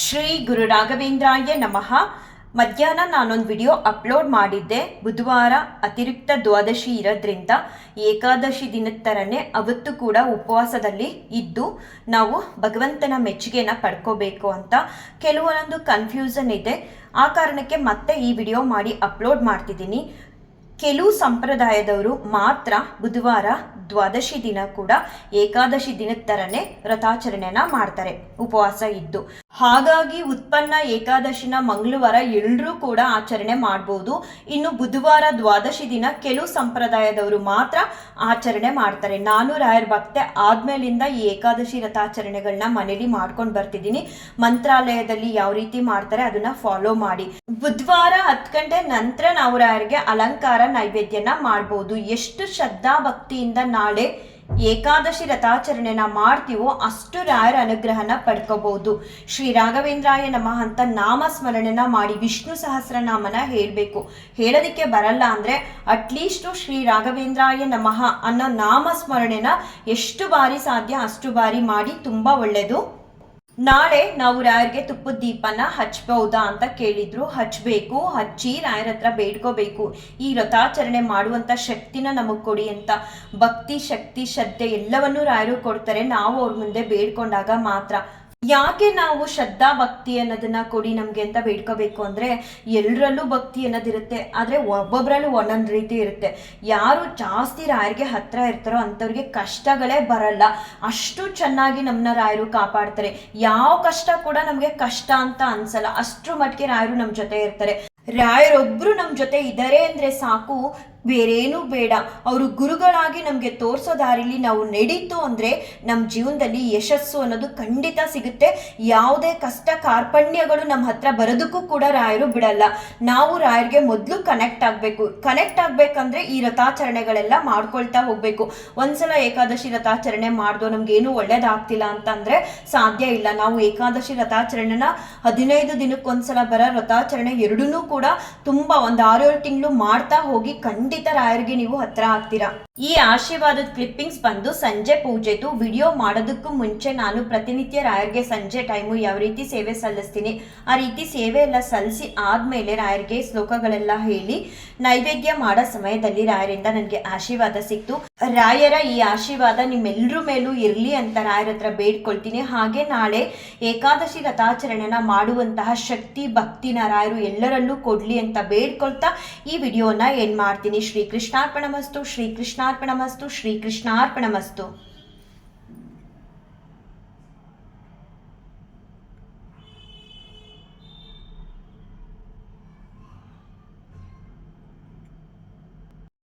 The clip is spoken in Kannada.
ಶ್ರೀ ಗುರು ರಾಘವೇಂದ್ರಾಯ ನಮಃ. ಮಧ್ಯಾಹ್ನ ನಾನೊಂದು ವಿಡಿಯೋ ಅಪ್ಲೋಡ್ ಮಾಡಿದ್ದೆ. ಬುಧವಾರ ಅತಿರಿಕ್ತ ದ್ವಾದಶಿ ಇರೋದ್ರಿಂದ ಏಕಾದಶಿ ದಿನದ ಥರನೇ ಅವತ್ತು ಕೂಡ ಉಪವಾಸದಲ್ಲಿ ಇದ್ದು ನಾವು ಭಗವಂತನ ಮೆಚ್ಚುಗೆನ ಪಡ್ಕೋಬೇಕು ಅಂತ ಕೆಲವೊಂದು ಕನ್ಫ್ಯೂಷನ್ ಇದೆ. ಆ ಕಾರಣಕ್ಕೆ ಮತ್ತೆ ಈ ವಿಡಿಯೋ ಮಾಡಿ ಅಪ್ಲೋಡ್ ಮಾಡ್ತಿದ್ದೀನಿ. ಕೆಲವು ಸಂಪ್ರದಾಯದವರು ಮಾತ್ರ ಬುಧವಾರ ದ್ವಾದಶಿ ದಿನ ಕೂಡ ಏಕಾದಶಿ ದಿನದ ಥರನೇ ವ್ರತಾಚರಣೆನ ಮಾಡ್ತಾರೆ ಉಪವಾಸ ಇದ್ದು. ಹಾಗಾಗಿ ಉತ್ಪನ್ನ ಏಕಾದಶಿನ ಮಂಗಳವಾರ ಎಲ್ಲರೂ ಕೂಡ ಆಚರಣೆ ಮಾಡ್ಬೋದು. ಇನ್ನು ಬುಧವಾರ ದ್ವಾದಶಿ ದಿನ ಕೆಲವು ಸಂಪ್ರದಾಯದವರು ಮಾತ್ರ ಆಚರಣೆ ಮಾಡ್ತಾರೆ. ನಾನು ರಾಯರ ಭಕ್ತೆ ಆದ್ಮೇಲಿಂದ ಈ ಏಕಾದಶಿ ವ್ರತಾಚರಣೆಗಳನ್ನ ಮನೇಲಿ ಮಾಡ್ಕೊಂಡು ಬರ್ತಿದ್ದೀನಿ. ಮಂತ್ರಾಲಯದಲ್ಲಿ ಯಾವ ರೀತಿ ಮಾಡ್ತಾರೆ ಅದನ್ನ ಫಾಲೋ ಮಾಡಿ. ಬುಧವಾರ 10 ಗಂಟೆ ನಂತರ ನಾವು ರಾಯರಿಗೆ ಅಲಂಕಾರ ನೈವೇದ್ಯನ ಮಾಡ್ಬೋದು. ಎಷ್ಟು ಶ್ರದ್ಧಾ ಭಕ್ತಿಯಿಂದ ನಾಳೆ ಏಕಾದಶಿ ವ್ರತಾಚರಣೆನ ಮಾಡ್ತೀವೋ ಅಷ್ಟು ರಾಯರ ಅನುಗ್ರಹನ ಪಡ್ಕೋಬಹುದು. ಶ್ರೀ ರಾಘವೇಂದ್ರಾಯ ನಮಃ ಅಂತ ನಾಮಸ್ಮರಣೆನ ಮಾಡಿ ವಿಷ್ಣು ಸಹಸ್ರನಾಮನ ಹೇಳಬೇಕು. ಹೇಳೋದಕ್ಕೆ ಬರಲ್ಲ ಅಂದ್ರೆ ಅಟ್ಲೀಸ್ಟ್ ಶ್ರೀ ರಾಘವೇಂದ್ರಾಯ ನಮಃ ಅನ್ನೋ ನಾಮಸ್ಮರಣೆನ ಎಷ್ಟು ಬಾರಿ ಸಾಧ್ಯ ಅಷ್ಟು ಬಾರಿ ಮಾಡಿ, ತುಂಬಾ ಒಳ್ಳೆಯದು. ನಾಳೆ ನಾವು ರಾಯರಿಗೆ ತುಪ್ಪದ ದೀಪನ ಹಚ್ಬಹುದಾ ಅಂತ ಕೇಳಿದ್ರು. ಹಚ್ಚಬೇಕು, ಹಚ್ಚಿ ರಾಯರ ಹತ್ರ ಬೇಡ್ಕೋಬೇಕು. ಈ ವ್ರತಾಚರಣೆ ಮಾಡುವಂತ ಶಕ್ತಿನ ನಮಗ್ ಕೊಡಿ ಅಂತ. ಭಕ್ತಿ, ಶಕ್ತಿ, ಶ್ರದ್ಧೆ ಎಲ್ಲವನ್ನೂ ರಾಯರು ಕೊಡ್ತಾರೆ. ನಾವು ಅವ್ರ ಮುಂದೆ ಬೇಡ್ಕೊಂಡಾಗ ಮಾತ್ರ. ಯಾಕೆ ನಾವು ಶ್ರದ್ಧಾ ಭಕ್ತಿ ಅನ್ನೋದನ್ನ ಕೊಡಿ ನಮ್ಗೆ ಅಂತ ಬೇಡ್ಕೋಬೇಕು ಅಂದ್ರೆ, ಎಲ್ಲರಲ್ಲೂ ಭಕ್ತಿ ಅನ್ನೋದಿರುತ್ತೆ, ಆದ್ರೆ ಒಬ್ಬೊಬ್ರಲ್ಲೂ ಒಂದೊಂದು ರೀತಿ ಇರುತ್ತೆ. ಯಾರು ಜಾಸ್ತಿ ರಾಯರಿಗೆ ಹತ್ರ ಇರ್ತಾರೋ ಅಂಥವ್ರಿಗೆ ಕಷ್ಟಗಳೇ ಬರಲ್ಲ. ಅಷ್ಟು ಚೆನ್ನಾಗಿ ನಮ್ಮನ್ನ ರಾಯರು ಕಾಪಾಡ್ತಾರೆ. ಯಾವ ಕಷ್ಟ ಕೂಡ ನಮ್ಗೆ ಕಷ್ಟ ಅಂತ ಅನ್ಸಲ್ಲ. ಅಷ್ಟ್ರ ಮಟ್ಟಿಗೆ ರಾಯರು ನಮ್ಮ ಜೊತೆ ಇರ್ತಾರೆ. ರಾಯರೊಬ್ರು ನಮ್ಮ ಜೊತೆ ಇದ್ದಾರೆ ಅಂದ್ರೆ ಸಾಕು, ಬೇರೇನೂ ಬೇಡ. ಅವರು ಗುರುಗಳಾಗಿ ನಮಗೆ ತೋರಿಸೋ ದಾರಿಲಿ ನಾವು ನಡೀತು ಅಂದರೆ ನಮ್ಮ ಜೀವನದಲ್ಲಿ ಯಶಸ್ಸು ಅನ್ನೋದು ಖಂಡಿತ ಸಿಗುತ್ತೆ. ಯಾವುದೇ ಕಷ್ಟ ಕಾರ್ಪಣ್ಯಗಳು ನಮ್ಮ ಹತ್ರ ಬರೋದಕ್ಕೂ ಕೂಡ ರಾಯರು ಬಿಡಲ್ಲ. ನಾವು ರಾಯರಿಗೆ ಮೊದಲು ಕನೆಕ್ಟ್ ಆಗಬೇಕು. ಕನೆಕ್ಟ್ ಆಗಬೇಕಂದ್ರೆ ಈ ವ್ರತಾಚರಣೆಗಳೆಲ್ಲ ಮಾಡ್ಕೊಳ್ತಾ ಹೋಗಬೇಕು. ಒಂದ್ಸಲ ಏಕಾದಶಿ ವ್ರತಾಚರಣೆ ಮಾಡ್ದೋ ನಮಗೇನು ಒಳ್ಳೇದಾಗ್ತಿಲ್ಲ ಅಂತಂದರೆ ಸಾಧ್ಯ ಇಲ್ಲ. ನಾವು ಏಕಾದಶಿ ವ್ರತಾಚರಣೆನ 15 ದಿನಕ್ಕೊಂದ್ಸಲ ಬರೋ ವ್ರತಾಚರಣೆ ಎರಡನ್ನೂ ಕೂಡ ತುಂಬ ಒಂದು 6-7 ತಿಂಗಳು ಮಾಡ್ತಾ ಹೋಗಿ ಖಂಡಿತ ರಾಯರಿಗೆ ನೀವು ಹತ್ರ ಆಗ್ತೀರಾ. ಈ ಆಶೀರ್ವಾದದ ಕ್ಲಿಪ್ಪಿಂಗ್ಸ್ ಬಂದು ಸಂಜೆ ಪೂಜೆದು. ವಿಡಿಯೋ ಮಾಡೋದಕ್ಕೂ ಮುಂಚೆ ನಾನು ಪ್ರತಿನಿತ್ಯ ರಾಯರಿಗೆ ಸಂಜೆ ಟೈಮು ಯಾವ ರೀತಿ ಸೇವೆ ಸಲ್ಲಿಸ್ತೀನಿ ಆ ರೀತಿ ಸೇವೆ ಎಲ್ಲ ಸಲ್ಲಿಸಿ ಆದ್ಮೇಲೆ ರಾಯರಿಗೆ ಶ್ಲೋಕಗಳೆಲ್ಲ ಹೇಳಿ ನೈವೇದ್ಯ ಮಾಡೋ ಸಮಯದಲ್ಲಿ ರಾಯರಿಂದ ನನಗೆ ಆಶೀರ್ವಾದ ಸಿಕ್ತು. ರಾಯರ ಈ ಆಶೀರ್ವಾದ ನಿಮ್ಮೆಲ್ಲರ ಮೇಲೂ ಇರಲಿ ಅಂತ ರಾಯರ ಹತ್ರ ಬೇಡ್ಕೊಳ್ತೀನಿ. ಹಾಗೆ ನಾಳೆ ಏಕಾದಶಿ ವ್ರತಾಚರಣೆನ ಮಾಡುವಂತಹ ಶಕ್ತಿ ಭಕ್ತಿನ ರಾಯರು ಎಲ್ಲರಲ್ಲೂ ಕೊಡ್ಲಿ ಅಂತ ಬೇಡ್ಕೊಳ್ತಾ ಈ ವಿಡಿಯೋನ ಏನ್ ಮಾಡ್ತೀನಿ. ಶ್ರೀ ಕೃಷ್ಣಾರ್ಪಣಮಸ್ತು, ಶ್ರೀ ಕೃಷ್ಣಾರ್ಪಣಮಸ್ತು, ಶ್ರೀ ಕೃಷ್ಣಾರ್ಪಣಮಸ್ತು.